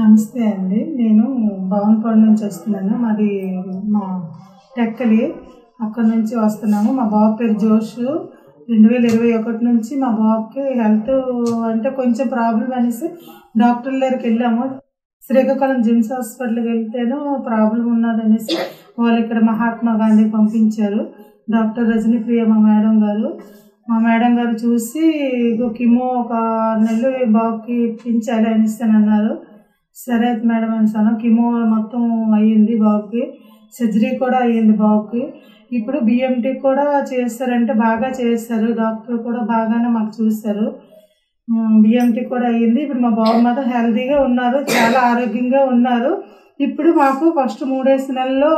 నమస్తే అండి. నేను భవనపాడు నుంచి వస్తున్నాను. మాది మా టెక్కలి. అక్కడి నుంచి వస్తున్నాము. మా బాబు పేరు జోషు. 2021 నుంచి మా బాబుకి హెల్త్ అంటే కొంచెం ప్రాబ్లం అనేసి డాక్టర్ దగ్గరికి వెళ్ళాము. శ్రీకాకుళం జిమ్స్ హాస్పిటల్కి వెళ్తేనూ ప్రాబ్లం ఉన్నదనేసి వాళ్ళు ఇక్కడ మహాత్మా గాంధీ పంపించారు. డాక్టర్ రజనీప్రియ మా మేడం గారు చూసి కిమో ఒక 6 నెలలు బాబుకి ఇప్పించాలి అనేసి అన్నారు. సరే మేడం అనేసాను. కిమో మొత్తం అయ్యింది బాబుకి. సర్జరీ కూడా అయ్యింది బాబుకి. ఇప్పుడు బిఎంటీ కూడా చేస్తారంటే బాగా చేస్తారు. డాక్టర్ కూడా బాగానే మాకు చూశారు. బిఎంటీ కూడా అయ్యింది. ఇప్పుడు మా బాబు మాత్రం హెల్తీగా ఉన్నారు, చాలా ఆరోగ్యంగా ఉన్నారు. ఇప్పుడు మాకు ఫస్ట్ 3 నెలల్లో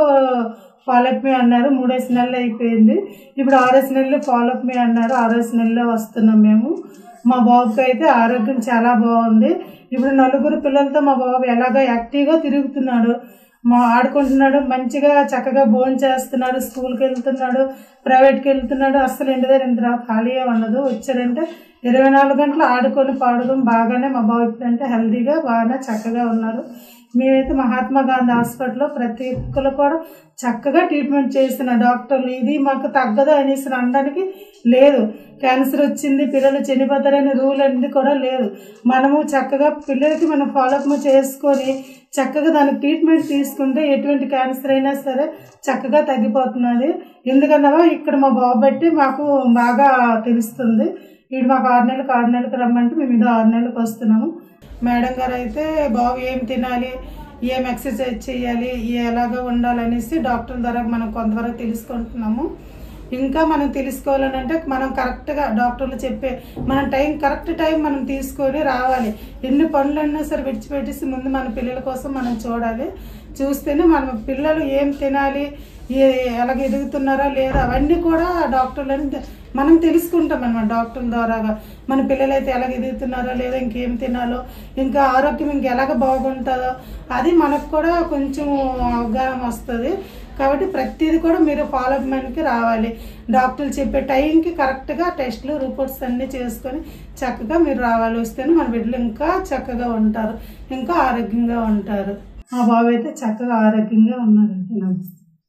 ఫాలోఅప్ మీ అన్నారు. 3 నెలలు అయిపోయింది. ఇప్పుడు 6 నెలలు ఫాలోఅప్ మీ అన్నారు. 6 నెలల్లో వస్తున్నాం మేము. మా బాబుకి అయితే ఆరోగ్యం చాలా బాగుంది. ఇప్పుడు 4 పిల్లలతో మా బాబు ఎలాగో యాక్టివ్గా తిరుగుతున్నాడు, ఆడుకుంటున్నాడు, మంచిగా చక్కగా భోజనం చేస్తున్నాడు, స్కూల్కి వెళ్తున్నాడు, ప్రైవేట్కి వెళ్తున్నాడు. అస్సలు ఇంటి దగ్గర ఖాళీగా ఉండదు. వచ్చాడంటే 24 గంటలు ఆడుకొని పాడుకొని బాగానే మా బాబు ఇప్పుడంటే హెల్తీగా బాగానే చక్కగా ఉన్నారు. మేమైతే మహాత్మా గాంధీ హాస్పిటల్లో ప్రతి ఒక్కరు కూడా చక్కగా ట్రీట్మెంట్ చేస్తున్న డాక్టర్లు ఇది మాకు తగ్గదు అనేసి అనడానికి లేదు. క్యాన్సర్ వచ్చింది, పిల్లలు చనిపోతారనే రూల్ అనేది కూడా లేదు. మనము చక్కగా పిల్లలకి మనం ఫాలోఅప్ చేసుకొని చక్కగా దానికి ట్రీట్మెంట్ తీసుకుంటే ఎటువంటి క్యాన్సర్ అయినా సరే చక్కగా తగ్గిపోతున్నది. ఎందుకన్నా ఇక్కడ మా బాబు బట్టి మాకు బాగా తెలుస్తుంది. ఇది మాకు 6 నెలలకు రమ్మంటే మేము ఇది 6 నెలలకు వస్తున్నాము. మేడం గారు అయితే బాబు ఏం తినాలి, ఏం ఎక్సర్సైజ్ చేయాలి, ఎలాగ ఉండాలనేసి డాక్టర్ ద్వారా మనం కొంతవరకు తెలుసుకుంటున్నాము. ఇంకా మనం తెలుసుకోవాలని అంటే మనం కరెక్ట్గా డాక్టర్లు చెప్పే కరెక్ట్ టైం మనం తీసుకొని రావాలి. ఎన్ని పనులన్నా సరే విడిచిపెట్టేసి ముందు మన పిల్లల కోసం మనం చూడాలి. చూస్తేనే మన పిల్లలు ఏం తినాలి, ఎలాగ ఎదుగుతున్నారా లేదా అవన్నీ కూడా డాక్టర్లని మనం తెలుసుకుంటాం అన్నమాట. డాక్టర్ ద్వారాగా మన పిల్లలైతే ఎలాగ ఎదుగుతున్నారో లేదా, ఇంకేం తినాలో, ఇంకా ఆరోగ్యం ఇంకెలాగ బాగుంటుందో అది మనకు కూడా కొంచెం అవగాహన వస్తుంది. కాబట్టి ప్రతిదీ కూడా మీరు ఫాలోఅప్కి రావాలి. డాక్టర్లు చెప్పే టైంకి కరెక్ట్గా టెస్టులు రిపోర్ట్స్ అన్నీ చేసుకొని చక్కగా మీరు రావాలి. వస్తేనే మన బిడ్డలు ఇంకా చక్కగా ఉంటారు, ఇంకా ఆరోగ్యంగా ఉంటారు. మా బాబు అయితే చక్కగా ఆరోగ్యంగా ఉన్నారంటే నమస్తే.